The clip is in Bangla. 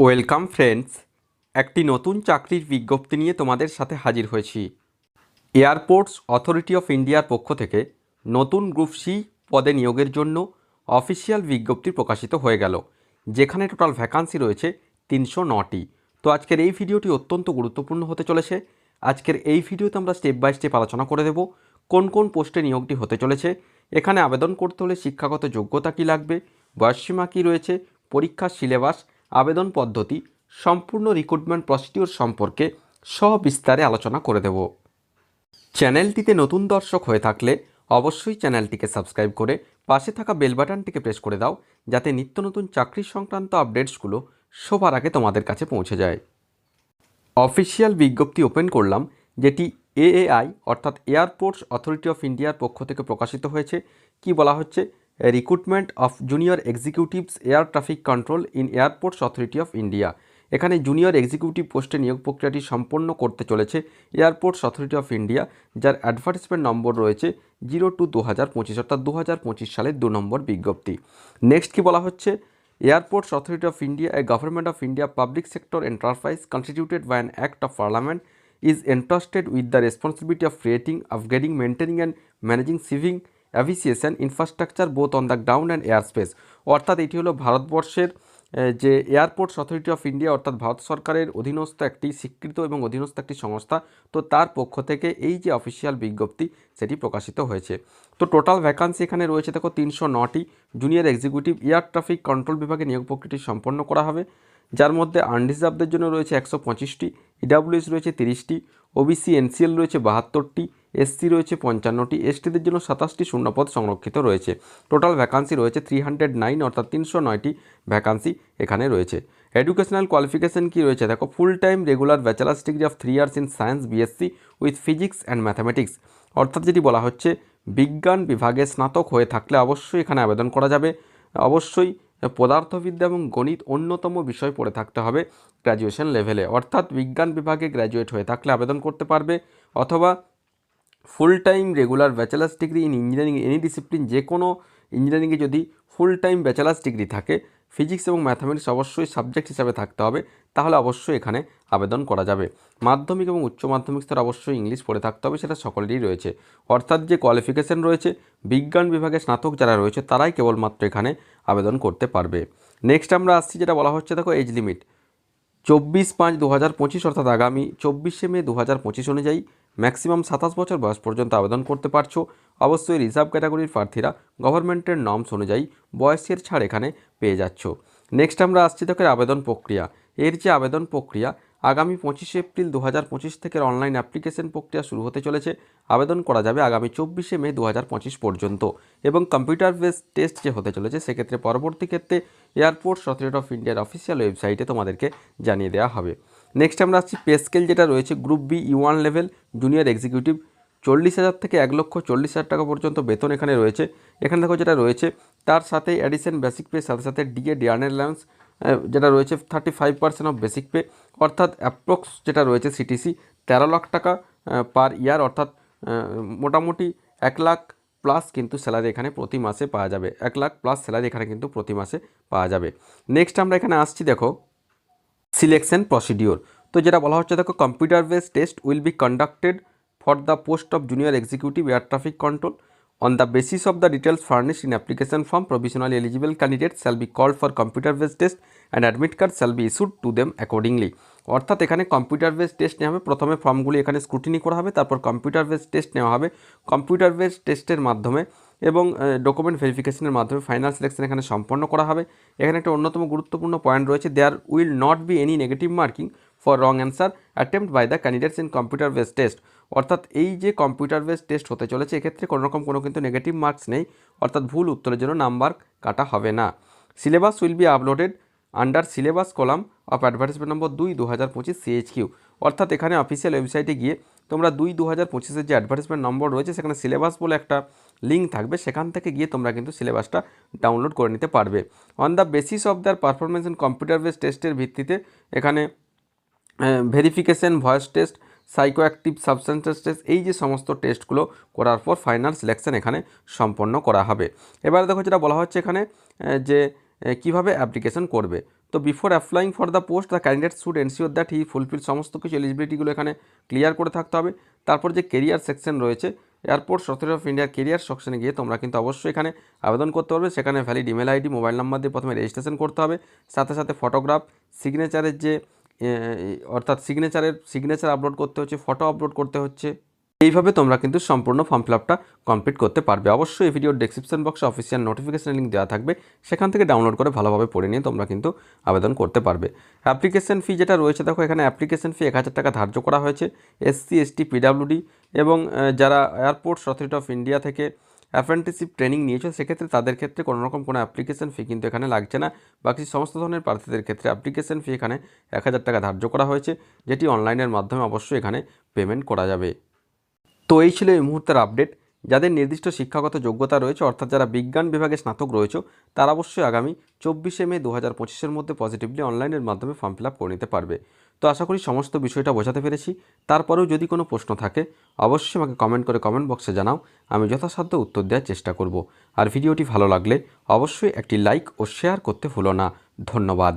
ওয়েলকাম ফ্রেন্ডস, একটি নতুন চাকরির বিজ্ঞপ্তি নিয়ে তোমাদের সাথে হাজির হয়েছি। এয়ারপোর্টস অথরিটি অফ ইন্ডিয়ার পক্ষ থেকে নতুন গ্রুপ সি পদে নিয়োগের জন্য অফিসিয়াল বিজ্ঞপ্তি প্রকাশিত হয়ে গেল, যেখানে টোটাল ভ্যাকান্সি রয়েছে 309টি। তো আজকের এই ভিডিওটি অত্যন্ত গুরুত্বপূর্ণ হতে চলেছে। আজকের এই ভিডিওতে আমরা স্টেপ বাই স্টেপ আলোচনা করে দেব কোন কোন পোস্টে নিয়োগটি হতে চলেছে, এখানে আবেদন করতে হলে শিক্ষাগত যোগ্যতা কী লাগবে, বয়সসীমা কী রয়েছে, পরীক্ষার সিলেবাস, আবেদন পদ্ধতি, সম্পূর্ণ রিক্রুটমেন্ট প্রসিডিওর সম্পর্কে সবিস্তারে আলোচনা করে দেব। চ্যানেলটিতে নতুন দর্শক হয়ে থাকলে অবশ্যই চ্যানেলটিকে সাবস্ক্রাইব করে পাশে থাকা বেল বাটনটিকে প্রেস করে দাও, যাতে নিত্য নতুন চাকরি সংক্রান্ত আপডেটসগুলো সবার আগে তোমাদের কাছে পৌঁছে যায়। অফিসিয়াল বিজ্ঞপ্তি ওপেন করলাম, যেটি এএআই অর্থাৎ এয়ারপোর্টস অথরিটি অফ ইন্ডিয়ার পক্ষ থেকে প্রকাশিত হয়েছে। কি বলা হচ্ছে? Recruitment of junior executives air traffic control in airports authority of India. এখানে জুনিয়র এক্সিকিউটিভ পোস্টে নিয়োগ প্রক্রিয়াটি সম্পন্ন করতে চলেছে এয়ারপোর্টস অথরিটি অফ ইন্ডিয়া, যার অ্যাডভার্টাইজমেন্ট নম্বর রয়েছে 02/2025, অর্থাৎ 2025 সালের 2 নম্বর বিজ্ঞপ্তি। নেক্সট কি বলা হচ্ছে? Airports Authority of India, a Government of India public sector enterprise constituted by an Act of Parliament, is entrusted with the responsibility of creating, upgrading, maintaining and managing civil aviation infrastructure both on the ground and airspace। অর্থাৎ এটি হলো ভারতবর্ষের যে এয়ারপোর্টস অথরিটি অফ ইন্ডিয়া, অর্থাৎ ভারত সরকারের অধীনস্থ একটি স্বীকৃত এবং অধীনস্থ একটি সংস্থা। তো তার পক্ষ থেকে এই যে অফিসিয়াল বিজ্ঞপ্তি সেটি প্রকাশিত হয়েছে। তো টোটাল ভ্যাকান্সি এখানে রয়েছে দেখো 309টি। Junior executive air traffic control বিভাগে নিয়োগ প্রক্রিয়াটি সম্পন্ন করা হবে, যার মধ্যে আনরিজার্ভদের জন্য রয়েছে 125টি, ইডাব্লিউএস রয়েছে 30টি, ওবিসি এনসিএল রয়েছে 72টি, এসসি রয়েছে 55টি, এসটিদের জন্য 27টি শূন্যপদ সংরক্ষিত রয়েছে। টোটাল ভ্যাকান্সি রয়েছে 309, অর্থাৎ 309টি ভ্যাকান্সি এখানে রয়েছে। এডুকেশনাল কোয়ালিফিকেশান কী রয়েছে দেখো? Full time regular bachelor's degree of 3 years in science BSc with physics and mathematics. অর্থাৎ যেটি বলা হচ্ছে, বিজ্ঞান বিভাগে স্নাতক হয়ে থাকলে অবশ্যই এখানে আবেদন করা যাবে। অবশ্যই পদার্থবিদ্যা এবং গণিত অন্যতম বিষয় পড়ে থাকতে হবে গ্র্যাজুয়েশন লেভেলে, অর্থাৎ বিজ্ঞান বিভাগে গ্র্যাজুয়েট হয়ে থাকলে আবেদন করতে পারবে, অথবা full time regular bachelor's degree in engineering any discipline, যে কোনো ইঞ্জিনিয়ারিংয়ে যদি ফুল টাইম ব্যাচেলার্স ডিগ্রি থাকে, ফিজিক্স এবং ম্যাথামেটিক্স অবশ্যই সাবজেক্ট হিসাবে থাকতে হবে, তাহলে অবশ্যই এখানে আবেদন করা যাবে। মাধ্যমিক এবং উচ্চ মাধ্যমিক স্তর অবশ্যই ইংলিশ পড়ে থাকতে হবে, সেটা সকলেরই রয়েছে। অর্থাৎ যে কোয়ালিফিকেশান রয়েছে, বিজ্ঞান বিভাগে স্নাতক যারা রয়েছে তারাই কেবলমাত্র এখানে আবেদন করতে পারবে। নেক্সট আমরা আসছি, যেটা বলা হচ্ছে দেখো এজ লিমিট 24/5/2025, অর্থাৎ আগামী 24শে মে 2025 অনুযায়ী ম্যাক্সিমাম 27 বছর বয়স পর্যন্ত আবেদন করতে পারছো। অবশ্যই রিজার্ভ ক্যাটাগরির প্রার্থীরা গভর্নমেন্টের নর্মস অনুযায়ী বয়সের ছাড় এখানে পেয়ে যাচ্ছ। নেক্সট আমরা আসছি দেখো আবেদন প্রক্রিয়া। এর যে আবেদন প্রক্রিয়া, আগামী 25শে এপ্রিল 2025 থেকে অনলাইন অ্যাপ্লিকেশন প্রক্রিয়া শুরু হতে চলেছে। আবেদন করা যাবে আগামী 24শে মে 2025 পর্যন্ত, এবং কম্পিউটার বেসড টেস্ট যে হতে চলেছে সেক্ষেত্রে পরবর্তী ক্ষেত্রে এয়ারপোর্টস অথরিটি অফ ইন্ডিয়ার অফিসিয়াল ওয়েবসাইটে তোমাদেরকে জানিয়ে দেওয়া হবে। নেক্সট আমরা আসছি পে স্কেল, যেটা রয়েছে group B E1 level junior executive 40,000 থেকে 1,40,000 টাকা পর্যন্ত বেতন এখানে রয়েছে। এখানে দেখো যেটা রয়েছে, তার সাথে অ্যাডিশন বেসিক পে, সাথে সাথে ডিআরএন অ্যালাউন্স যেটা রয়েছে 35% অফ বেসিক পে, অর্থাৎ অ্যাপ্রক্স যেটা রয়েছে সিটিসি 13 লাখ টাকা পার ইয়ার, অর্থাৎ মোটামুটি 1 লাখ প্লাস কিন্তু স্যালারি এখানে প্রতি মাসে পাওয়া যাবে। 1 লাখ প্লাস স্যালারি এখানে কিন্তু প্রতি মাসে পাওয়া যাবে। নেক্সট আমরা এখানে আসছি দেখো সিলেকশন প্রসিডিওর। তো যেটা বলা হচ্ছে দেখো, computer based test will be conducted for the post of junior executive air traffic control on the basis of the details furnished in application form. Provisionally eligible candidates shall be called for computer based test and admit card shall be issued to them accordingly। অর্থাৎ এখানে কম্পিউটার বেসড টেস্ট নেওয়া হবে। প্রথমে ফর্মগুলি এখানে স্ক্রুটিনি করা হবে, তারপর কম্পিউটার বেসড টেস্ট নেওয়া হবে। কম্পিউটার বেসড টেস্টের মাধ্যমে এবং ডকুমেন্ট ভেরিফিকেশনের মাধ্যমে ফাইনাল সিলেকশন এখানে সম্পন্ন করা হবে। এখানে একটা অন্যতম গুরুত্বপূর্ণ পয়েন্ট রয়েছে, there will not be any negative marking for wrong answer attempt by the candidates in computer based test. অর্থাৎ এই যে কম্পিউটার বেসড টেস্ট হতে চলেছে, এক্ষেত্রে কোনো কিন্তু নেগেটিভ মার্কস নেই, অর্থাৎ ভুল উত্তরের জন্য নাম্বার কাটা হবে না। Syllabus will be uploaded under syllabus column of advertisement number 2/2025 CHQ। অর্থাৎ এখানে অফিসিয়াল ওয়েবসাইটে গিয়ে তোমরা 2/2025 যে অ্যাডভার্টাইজমেন্ট নম্বর রয়েছে, সেখানে সিলেবাস বলে একটা লিঙ্ক থাকবে, সেখান থেকে গিয়ে তোমরা কিন্তু সিলেবাসটা ডাউনলোড করে নিতে পারবে। On the basis of their performance in computer based টেস্টের ভিত্তিতে এখানে verification, voice test, psycho active substance test, এই যে সমস্ত টেস্টগুলো করার পর ফাইনাল সিলেকশন এখানে সম্পন্ন করা হবে। এবার দেখো যেটা বলা হচ্ছে এখানে যে কিভাবে অ্যাপ্লিকেশন করবে। তো before applying for the post the candidate should ensure that he fulfil সমস্ত কিছু এলিজিবিলিটিগুলো এখানে ক্লিয়ার করে থাকতে হবে। তারপর যে কেরিয়ার সেকশন রয়েছে, এয়ারপোর্টস অথরিটি অফ ইন্ডিয়ার কেরিয়ার সেকশনে গিয়ে তোমরা কিন্তু অবশ্যই এখানে আবেদন করতে পারবে। সেখানে valid email ID, mobile number দিয়ে প্রথমে রেজিস্ট্রেশন করতে হবে, সাথে সাথে ফটোগ্রাফ, সিগনেচারের যে অর্থাৎ সিগনেচার আপলোড করতে হচ্ছে, ফটো আপলোড করতে হচ্ছে। এইভাবে তোমরা কিন্তু সম্পূর্ণ ফর্ম ফিল আপটা কমপ্লিট করতে পারবে। অবশ্যই এই ভিডিওর ডেসক্রিপশন বক্সে অফিসিয়াল নোটিফিকেশন লিঙ্ক দেওয়া থাকবে, সেখান থেকে ডাউনলোড করে ভালোভাবে পড়ে নিয়ে তোমরা কিন্তু আবেদন করতে পারবে। অ্যাপ্লিকেশন ফি যেটা রয়েছে, দেখো এখানে অ্যাপ্লিকেশন ফি 1000 টাকা ধার্য করা হয়েছে। এসসি, এসটি, পিডাব্লিউডি এবং যারা এয়ারপোর্টস অথরিটি অফ ইন্ডিয়া থেকে অ্যাপ্রেন্টিসশিপ ট্রেনিং নিয়েছে সেক্ষেত্রে তাদের ক্ষেত্রে কোনো অ্যাপ্লিকেশন ফি কিন্তু এখানে লাগছে না। বাকি সমস্ত ধরনের প্রার্থীদের ক্ষেত্রে অ্যাপ্লিকেশন ফি এখানে 1000 টাকা ধার্য করা হয়েছে, যেটি অনলাইনের মাধ্যমে অবশ্যই এখানে পেমেন্ট করা যাবে। তো এই ছিল এই মুহূর্তের আপডেট। যাদের নির্দিষ্ট শিক্ষাগত যোগ্যতা রয়েছে, অর্থাৎ যারা বিজ্ঞান বিভাগে স্নাতক রয়েছে, তারা অবশ্যই আগামী 24শে মে 2025-এর মধ্যে পজিটিভলি অনলাইনের মাধ্যমে ফর্ম ফিল আপ করে নিতে পারবে। তো আশা করি সমস্ত বিষয়টা বোঝাতে পেরেছি। তারপরেও যদি কোনো প্রশ্ন থাকে অবশ্যই আমাকে কমেন্ট করে কমেন্ট বক্সে জানাও, আমি যথাসাধ্য উত্তর দেওয়ার চেষ্টা করব। আর ভিডিওটি ভালো লাগলে অবশ্যই একটি লাইক ও শেয়ার করতে ভুলো না। ধন্যবাদ।